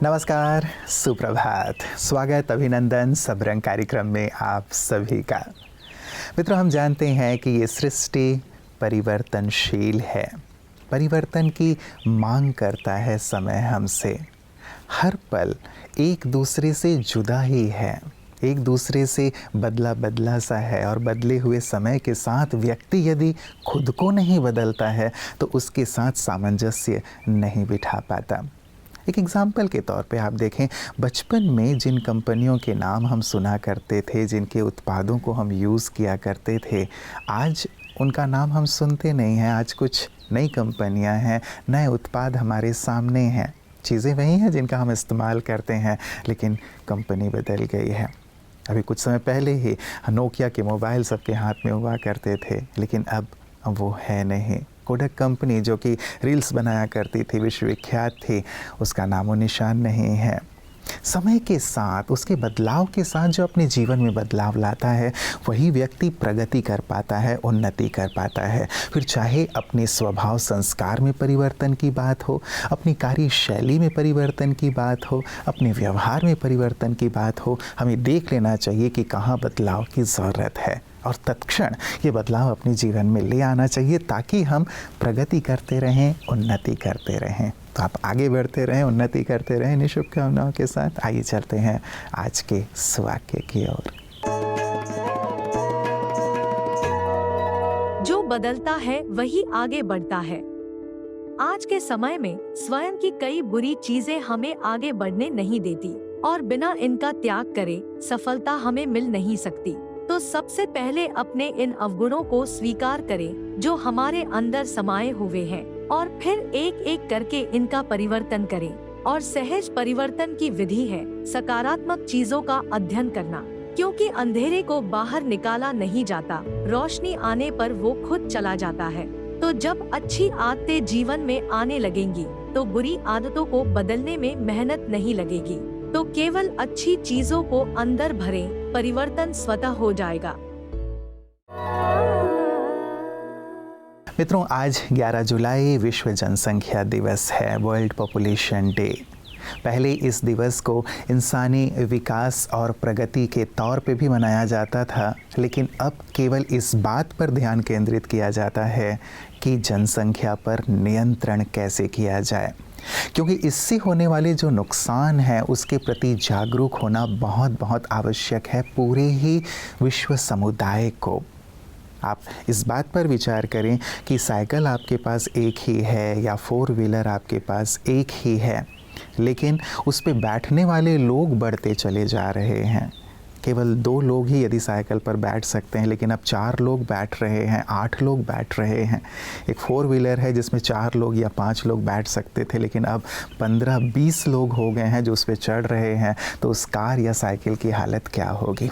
नमस्कार, सुप्रभात, स्वागत, अभिनंदन सबरंग कार्यक्रम में आप सभी का। मित्रों, हम जानते हैं कि ये सृष्टि परिवर्तनशील है, परिवर्तन की मांग करता है समय हमसे। हर पल एक दूसरे से जुदा ही है, एक दूसरे से बदला बदला सा है और बदले हुए समय के साथ व्यक्ति यदि खुद को नहीं बदलता है तो उसके साथ सामंजस्य नहीं बिठा पाता। एक एग्ज़ाम्पल के तौर पे आप देखें, बचपन में जिन कंपनियों के नाम हम सुना करते थे, जिनके उत्पादों को हम यूज़ किया करते थे, आज उनका नाम हम सुनते नहीं हैं। आज कुछ नई कंपनियां हैं, नए उत्पाद हमारे सामने हैं। चीज़ें वही हैं जिनका हम इस्तेमाल करते हैं, लेकिन कंपनी बदल गई है। अभी कुछ समय पहले ही नोकिया के मोबाइल सबके हाथ में हुआ करते थे, लेकिन अब वो है नहीं। कोडक कंपनी जो कि रील्स बनाया करती थी, विश्वविख्यात थी, उसका नामो निशान नहीं है। समय के साथ, उसके बदलाव के साथ जो अपने जीवन में बदलाव लाता है, वही व्यक्ति प्रगति कर पाता है, उन्नति कर पाता है। फिर चाहे अपने स्वभाव संस्कार में परिवर्तन की बात हो, अपनी कार्यशैली में परिवर्तन की बात हो, अपने व्यवहार में परिवर्तन की बात हो, हमें देख लेना चाहिए कि कहाँ बदलाव की ज़रूरत है और तत्क्षण ये बदलाव अपने जीवन में ले आना चाहिए, ताकि हम प्रगति करते रहें, उन्नति करते रहें। तो आप आगे बढ़ते रहें, उन्नति करते रहें। इन शुभकामनाओं के साथ आइए चलते हैं आज के सुवाक्य की ओर। जो बदलता है वही आगे बढ़ता है। आज के समय में स्वयं की कई बुरी चीजें हमें आगे बढ़ने नहीं देती और बिना इनका त्याग करे सफलता हमें मिल नहीं सकती। तो सबसे पहले अपने इन अवगुणों को स्वीकार करें जो हमारे अंदर समाये हुए हैं, और फिर एक एक करके इनका परिवर्तन करें। और सहज परिवर्तन की विधि है सकारात्मक चीजों का अध्ययन करना, क्योंकि अंधेरे को बाहर निकाला नहीं जाता, रोशनी आने पर वो खुद चला जाता है। तो जब अच्छी आदतें जीवन में आने लगेंगी तो बुरी आदतों को बदलने में मेहनत नहीं लगेगी। तो केवल अच्छी चीजों को अंदर भरें, परिवर्तन स्वतः हो जाएगा। मित्रों, आज 11 जुलाई विश्व जनसंख्या दिवस है, वर्ल्ड पॉपुलेशन डे। पहले इस दिवस को इंसानी विकास और प्रगति के तौर पे भी मनाया जाता था, लेकिन अब केवल इस बात पर ध्यान केंद्रित किया जाता है कि जनसंख्या पर नियंत्रण कैसे किया जाए, क्योंकि इससे होने वाले जो नुकसान हैं उसके प्रति जागरूक होना बहुत बहुत आवश्यक है पूरे ही विश्व समुदाय को। आप इस बात पर विचार करें कि साइकिल आपके पास एक ही है या 4 व्हीलर आपके पास एक ही है, लेकिन उस पे बैठने वाले लोग बढ़ते चले जा रहे हैं। केवल 2 लोग ही यदि साइकिल पर बैठ सकते हैं, लेकिन अब 4 लोग बैठ रहे हैं, 8 लोग बैठ रहे हैं। एक 4 व्हीलर है जिसमें 4 लोग या 5 लोग बैठ सकते थे, लेकिन अब 15-20 लोग हो गए हैं जो उस पर चढ़ रहे हैं। तो उस कार या साइकिल की हालत क्या होगी।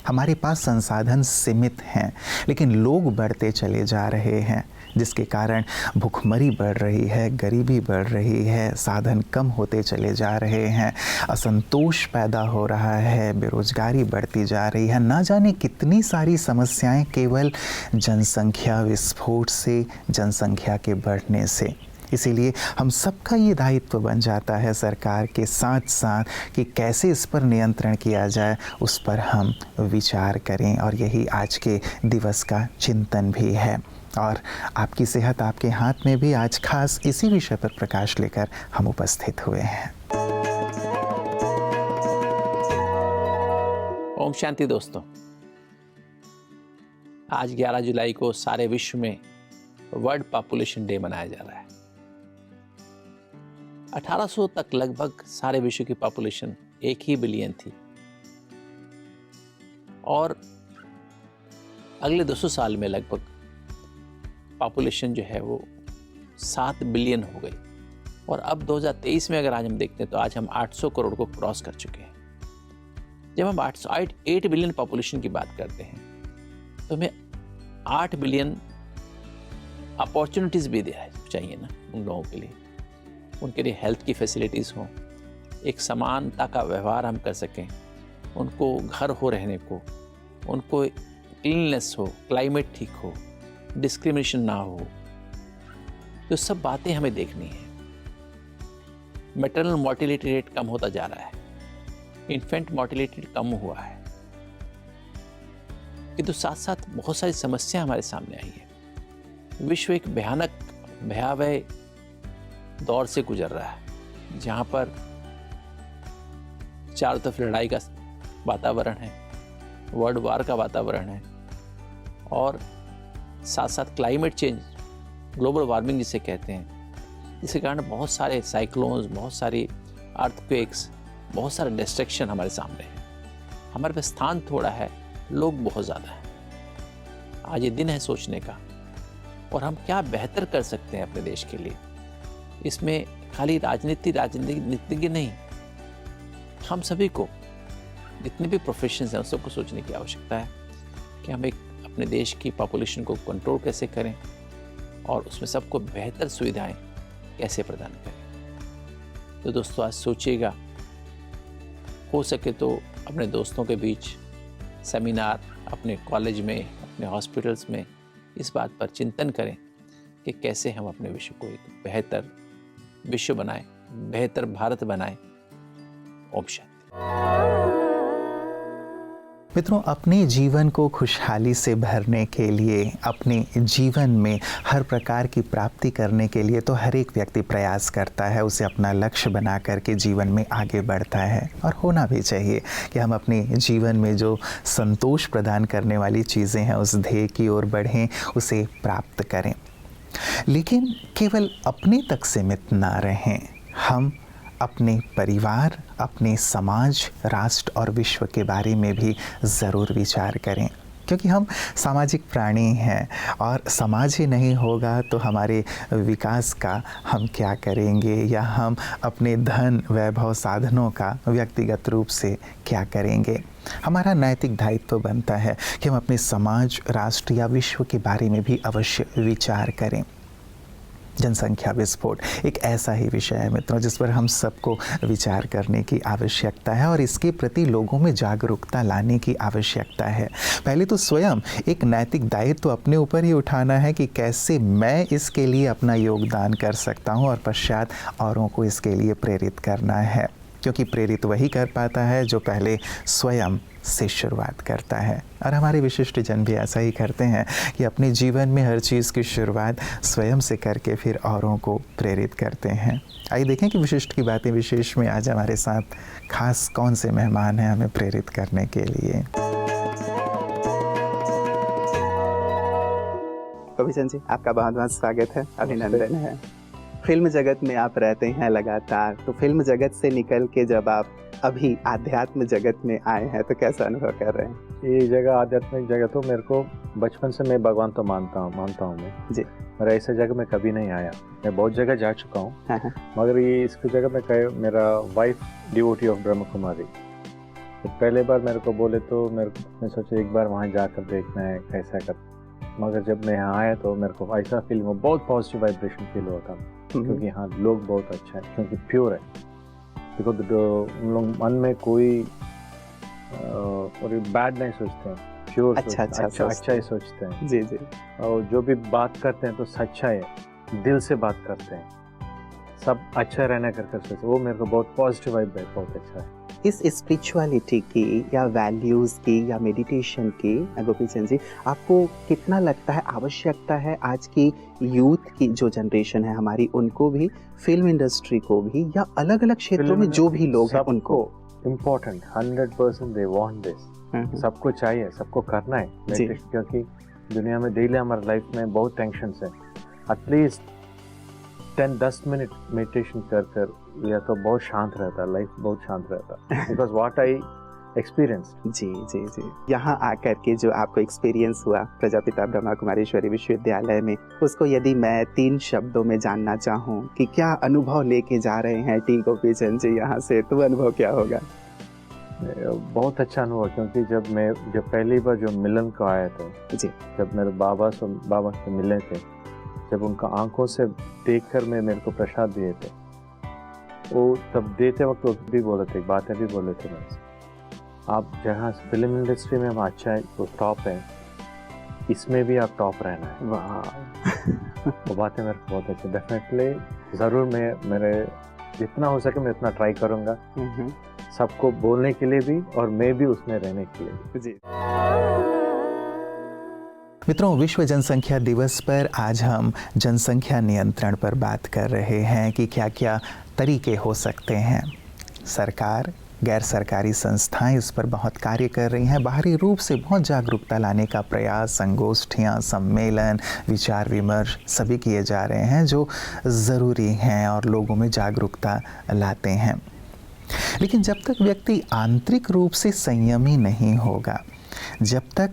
हमारे पास संसाधन सीमित हैं, लेकिन लोग बढ़ते चले जा रहे हैं, जिसके कारण भुखमरी बढ़ रही है, गरीबी बढ़ रही है, साधन कम होते चले जा रहे हैं, असंतोष पैदा हो रहा है, बेरोजगारी बढ़ती जा रही है। ना जाने कितनी सारी समस्याएं केवल जनसंख्या विस्फोट से, जनसंख्या के बढ़ने से। इसीलिए हम सबका ये दायित्व बन जाता है सरकार के साथ साथ कि कैसे इस पर नियंत्रण किया जाए, उस पर हम विचार करें। और यही आज के दिवस का चिंतन भी है। और आपकी सेहत आपके हाथ में भी आज खास इसी विषय पर प्रकाश लेकर हम उपस्थित हुए हैं। ओम शांति दोस्तों, आज 11 जुलाई को सारे विश्व में वर्ल्ड पॉपुलेशन डे मनाया जा रहा है। 1800 तक लगभग सारे विश्व की पॉपुलेशन 1 ही बिलियन थी, और अगले 200 साल में लगभग पॉपुलेशन जो है वो 7 बिलियन हो गई। और अब 2023 में अगर आज हम देखते हैं तो आज हम 800 करोड़ को क्रॉस कर चुके हैं। जब हम 8 बिलियन पॉपुलेशन की बात करते हैं तो हमें 8 बिलियन अपॉर्चुनिटीज़ भी चाहिए ना उन लोगों के लिए। उनके लिए हेल्थ की फैसिलिटीज़ हों, एक समानता का व्यवहार हम कर सकें, उनको घर हो रहने को, उनको क्लीननेस हो, क्लाइमेट ठीक हो, डिस्क्रिमिनेशन ना हो। तो सब बातें हमें देखनी है। मैटरनल मोर्टिलिटी रेट कम होता जा रहा है, इन्फेंट मोर्टिलिटी कम हुआ है, किंतु साथ साथ बहुत सारी समस्या हमारे सामने आई है। विश्व एक भयावह दौर से गुजर रहा है, जहाँ पर चारों तरफ लड़ाई का वातावरण है, वर्ल्ड वार का वातावरण है, और साथ साथ क्लाइमेट चेंज, ग्लोबल वार्मिंग जिसे कहते हैं, जिसके कारण बहुत सारे साइक्लोन्स, बहुत सारी अर्थक्वेक्स, बहुत सारे डिस्ट्रक्शन हमारे सामने है। हमारे पास स्थान थोड़ा है, लोग बहुत ज़्यादा हैं। आज ये दिन है सोचने का, और हम क्या बेहतर कर सकते हैं अपने देश के लिए। इसमें खाली राजनीतिज्ञ नहीं, हम सभी को, जितने भी प्रोफेशंस हैं, उन सबको सोचने की आवश्यकता है कि हम एक अपने देश की पॉपुलेशन को कंट्रोल कैसे करें और उसमें सबको बेहतर सुविधाएं कैसे प्रदान करें। तो दोस्तों, आज सोचिएगा, हो सके तो अपने दोस्तों के बीच सेमिनार, अपने कॉलेज में, अपने हॉस्पिटल्स में इस बात पर चिंतन करें कि कैसे हम अपने विश्व को एक बेहतर विश्व बनाएं, बेहतर भारत बनाएं। ओम शांति। मित्रों, अपने जीवन को खुशहाली से भरने के लिए, अपने जीवन में हर प्रकार की प्राप्ति करने के लिए तो हर एक व्यक्ति प्रयास करता है, उसे अपना लक्ष्य बना करके जीवन में आगे बढ़ता है। और होना भी चाहिए कि हम अपने जीवन में जो संतोष प्रदान करने वाली चीज़ें हैं, उस ध्येय की ओर बढ़ें, उसे प्राप्त करें। लेकिन केवल अपने तक सीमित ना रहें, हम अपने परिवार, अपने समाज, राष्ट्र और विश्व के बारे में भी ज़रूर विचार करें, क्योंकि हम सामाजिक प्राणी हैं और समाज ही नहीं होगा तो हमारे विकास का हम क्या करेंगे, या हम अपने धन, वैभव, साधनों का व्यक्तिगत रूप से क्या करेंगे। हमारा नैतिक दायित्व बनता है कि हम अपने समाज, राष्ट्र या विश्व के बारे में भी अवश्य विचार करें। जनसंख्या विस्फोट एक ऐसा ही विषय है मित्रों, जिस पर हम सबको विचार करने की आवश्यकता है और इसके प्रति लोगों में जागरूकता लाने की आवश्यकता है। पहले तो स्वयं एक नैतिक दायित्व तो अपने ऊपर ही उठाना है कि कैसे मैं इसके लिए अपना योगदान कर सकता हूं, और पश्चात औरों को इसके लिए प्रेरित करना है, क्योंकि प्रेरित वही कर पाता है जो पहले स्वयं से शुरुआत करता है। और हमारे विशिष्ट जन भी ऐसा ही करते हैं कि अपने जीवन में हर चीज़ की शुरुआत स्वयं से करके फिर औरों को प्रेरित करते हैं। आइए देखें कि विशिष्ट की बातें विशेष में आज हमारे साथ खास कौन से मेहमान हैं हमें प्रेरित करने के लिए। गोपीचंद जी, आपका बहुत बहुत स्वागत है, अभिनंदन है। फिल्म जगत में आप रहते हैं लगातार, तो फिल्म जगत से निकल के जब आप अभी आध्यात्म जगत में आए हैं तो कैसा अनुभव कर रहे हैं? ये जगह आध्यात्मिक जगह तो मेरे को बचपन से, मैं भगवान तो मानता हूँ मैं जी, पर ऐसे जगह में कभी नहीं आया। मैं बहुत जगह जा चुका हूँ, मगर ये इसकी जगह में मेरा wife devotee of Brahma Kumari, तो पहले बार मेरे को बोले तो मैं सोचा एक बार वहाँ जाकर देखना है कैसा कर, मगर जब मैं यहाँ आया तो मेरे को ऐसा फील हुआ, बहुत पॉजिटिव वाइब्रेशन फील हुआ था, क्योंकि यहाँ लोग बहुत अच्छा है, क्योंकि प्योर है। देखो उन लोग मन में कोई और बैड नहीं सोचते हैं, प्योर अच्छा ही सोचते हैं जी जी। और जो भी बात करते हैं तो सच्चाई है, दिल से बात करते हैं, सब अच्छा रहना कर सोचते, वो मेरे को बहुत पॉजिटिव वाइब है, बहुत अच्छा है। इस स्पिरिचुअलिटी की या वैल्यूज़ की या मेडिटेशन की गोपीचंद जी, आपको कितना लगता है आवश्यकता है आज की यूथ की जो जनरेशन है हमारी, उनको भी, फिल्म इंडस्ट्री को भी, या अलग अलग क्षेत्रों में जो भी लोग हैं उनको? इम्पोर्टेंट 100% दे वांट दिस, सबको चाहिए, सबको करना है मेडिटेशन, क्योंकि दुनिया में डेली हमारे लाइफ में बहुत टेंशन्स है। एटलीस्ट 10-10 मिनट मेडिटेशन कर या तो बहुत शांत रहता है, लाइफ बहुत शांत रहता है, बिकॉज व्हाट आई एक्सपीरियंस। जी जी जी। यहाँ आकर के जो आपको एक्सपीरियंस हुआ प्रजापिता ब्रह्मा कुमारीश्वरी विश्वविद्यालय में, उसको यदि मैं 3 शब्दों में जानना चाहूँ कि क्या अनुभव लेके जा रहे हैं टी गोपीचंद जी यहाँ से, तो अनुभव क्या होगा? बहुत अच्छा अनुभव, क्योंकि जब पहली बार जो मिलन को आया था जी, जब मेरे बाबा से मिले थे, जब उनका आंखों से देखकर मेरे को प्रसाद दिए थे, वो तब देते वक्त वो भी बोले थे, बातें भी बोले थे, आप जहाँ फिल्म इंडस्ट्री में हम अच्छा है तो टॉप है, इसमें भी आप टॉप रहना है। वाह वो बातें मेरे को बहुत अच्छी, डेफिनेटली ज़रूर मैं मेरे जितना हो सके मैं उतना ट्राई करूँगा, सबको बोलने के लिए भी और मैं भी उसमें रहने के लिए जी। मित्रों, विश्व जनसंख्या दिवस पर आज हम जनसंख्या नियंत्रण पर बात कर रहे हैं कि क्या क्या तरीके हो सकते हैं। सरकार, गैर सरकारी संस्थाएं इस पर बहुत कार्य कर रही हैं। बाहरी रूप से बहुत जागरूकता लाने का प्रयास, संगोष्ठियां, सम्मेलन, विचार विमर्श सभी किए जा रहे हैं जो ज़रूरी हैं और लोगों में जागरूकता लाते हैं। लेकिन जब तक व्यक्ति आंतरिक रूप से संयमी नहीं होगा, जब तक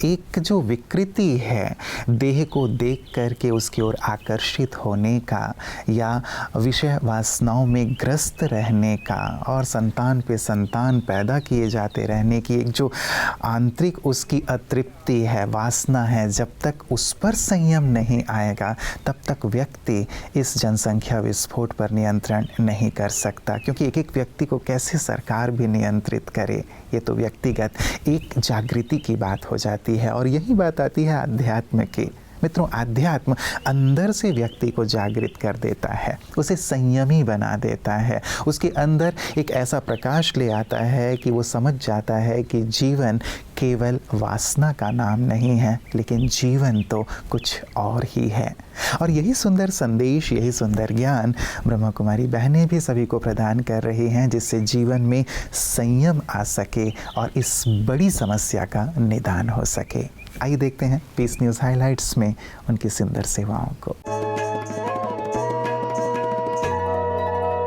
एक जो विकृति है देह को देख करके उसकी ओर आकर्षित होने का या विषय वासनाओं में ग्रस्त रहने का और संतान पे संतान पैदा किए जाते रहने की एक जो आंतरिक उसकी अतृप्ति है, वासना है, जब तक उस पर संयम नहीं आएगा तब तक व्यक्ति इस जनसंख्या विस्फोट पर नियंत्रण नहीं कर सकता। क्योंकि एक एक व्यक्ति को कैसे सरकार भी नियंत्रित करे, ये तो व्यक्तिगत एक जागृति की बात हो जाती है। और यही बात आती है अध्यात्म की। मित्रों, अध्यात्म अंदर से व्यक्ति को जागृत कर देता है, उसे संयमी बना देता है, उसके अंदर एक ऐसा प्रकाश ले आता है कि वो समझ जाता है कि जीवन केवल वासना का नाम नहीं है, लेकिन जीवन तो कुछ और ही है। और यही सुंदर संदेश, यही सुंदर ज्ञान ब्रह्मा कुमारी बहनें भी सभी को प्रदान कर रही हैं, जिससे जीवन में संयम आ सके और इस बड़ी समस्या का निदान हो सके। आइए देखते हैं पीस न्यूज़ हाइलाइट्स में उनकी सुंदर सेवाओं को।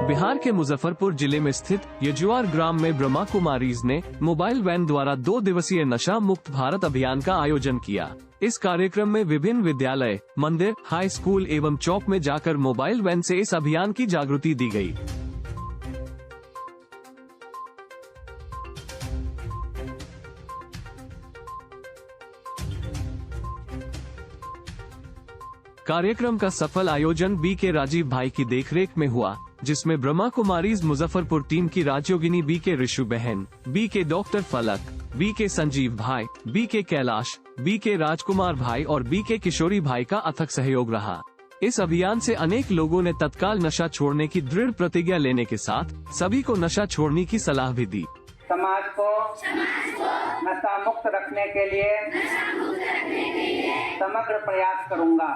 बिहार के मुजफ्फरपुर जिले में स्थित यजुआर ग्राम में ब्रह्मा कुमारीज ने मोबाइल वैन द्वारा 2 दिवसीय नशा मुक्त भारत अभियान का आयोजन किया। इस कार्यक्रम में विभिन्न विद्यालय, मंदिर, हाई स्कूल एवं चौक में जाकर मोबाइल वैन से इस अभियान की जागृति दी गई। कार्यक्रम का सफल आयोजन बी के राजीव भाई की देखरेख में हुआ, जिसमें ब्रह्मा कुमारीज मुजफ्फरपुर टीम की राजयोगिनी बी के ऋषु बहन, बी के डॉक्टर फलक, बी के संजीव भाई, बी के कैलाश, बी के राजकुमार भाई और बी के किशोरी भाई का अथक सहयोग रहा। इस अभियान से अनेक लोगों ने तत्काल नशा छोड़ने की दृढ़ प्रतिज्ञा लेने के साथ सभी को नशा छोड़ने की सलाह भी दी। समाज को नशा मुक्त रखने के लिए समग्र प्रयास करूंगा।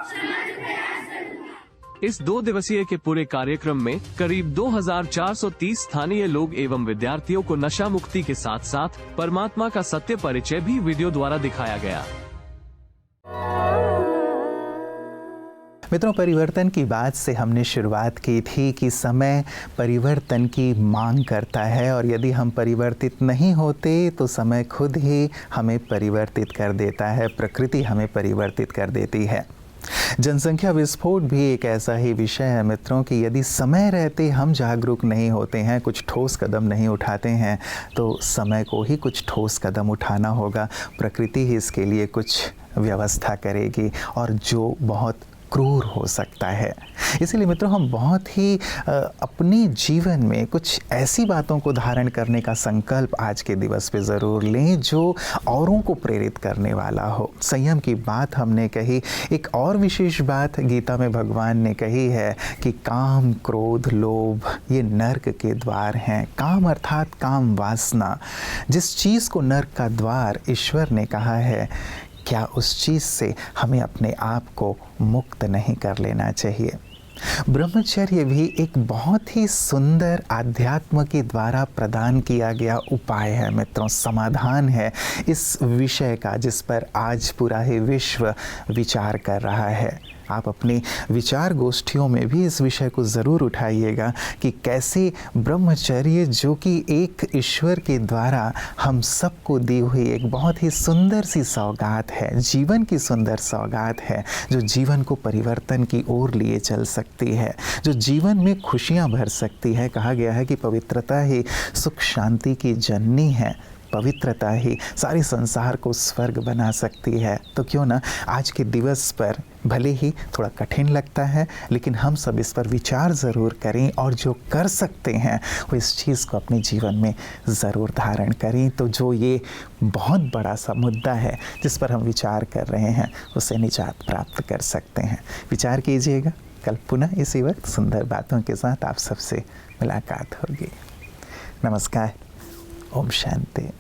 इस 2 दिवसीय के पूरे कार्यक्रम में करीब 2430 स्थानीय लोग एवं विद्यार्थियों को नशा मुक्ति के साथ साथ परमात्मा का सत्य परिचय भी वीडियो द्वारा दिखाया गया। मित्रों, परिवर्तन की बात से हमने शुरुआत की थी कि समय परिवर्तन की मांग करता है और यदि हम परिवर्तित नहीं होते तो समय खुद ही हमें परिवर्तित कर देता है, प्रकृति हमें परिवर्तित कर देती है। जनसंख्या विस्फोट भी एक ऐसा ही विषय है मित्रों कि यदि समय रहते हम जागरूक नहीं होते हैं, कुछ ठोस कदम नहीं उठाते हैं, तो समय को ही कुछ ठोस कदम उठाना होगा। प्रकृति ही इसके लिए कुछ व्यवस्था करेगी और जो बहुत क्रूर हो सकता है। इसीलिए मित्रों, हम बहुत ही अपने जीवन में कुछ ऐसी बातों को धारण करने का संकल्प आज के दिवस पे ज़रूर लें जो औरों को प्रेरित करने वाला हो। संयम की बात हमने कही। एक और विशेष बात गीता में भगवान ने कही है कि काम, क्रोध, लोभ ये नर्क के द्वार हैं। काम अर्थात काम वासना, जिस चीज़ को नर्क का द्वार ईश्वर ने कहा है, क्या उस चीज़ से हमें अपने आप को मुक्त नहीं कर लेना चाहिए। ब्रह्मचर्य भी एक बहुत ही सुंदर आध्यात्म के द्वारा प्रदान किया गया उपाय है मित्रों, समाधान है इस विषय का जिस पर आज पूरा ही विश्व विचार कर रहा है। आप अपनी विचार गोष्ठियों में भी इस विषय को ज़रूर उठाइएगा कि कैसे ब्रह्मचर्य, जो कि एक ईश्वर के द्वारा हम सबको दी हुई एक बहुत ही सुंदर सी सौगात है, जीवन की सुंदर सौगात है, जो जीवन को परिवर्तन की ओर लिए चल सकती है, जो जीवन में खुशियाँ भर सकती है। कहा गया है कि पवित्रता ही सुख शांति की जननी है, पवित्रता ही सारे संसार को स्वर्ग बना सकती है। तो क्यों ना आज के दिवस पर, भले ही थोड़ा कठिन लगता है, लेकिन हम सब इस पर विचार ज़रूर करें और जो कर सकते हैं वो इस चीज़ को अपने जीवन में ज़रूर धारण करें। तो जो ये बहुत बड़ा सा मुद्दा है जिस पर हम विचार कर रहे हैं, उससे निजात प्राप्त कर सकते हैं। विचार कीजिएगा, कल पुनः इसी वक्त सुंदर बातों के साथ आप सबसे मुलाकात होगी। नमस्कार। ओम शांति।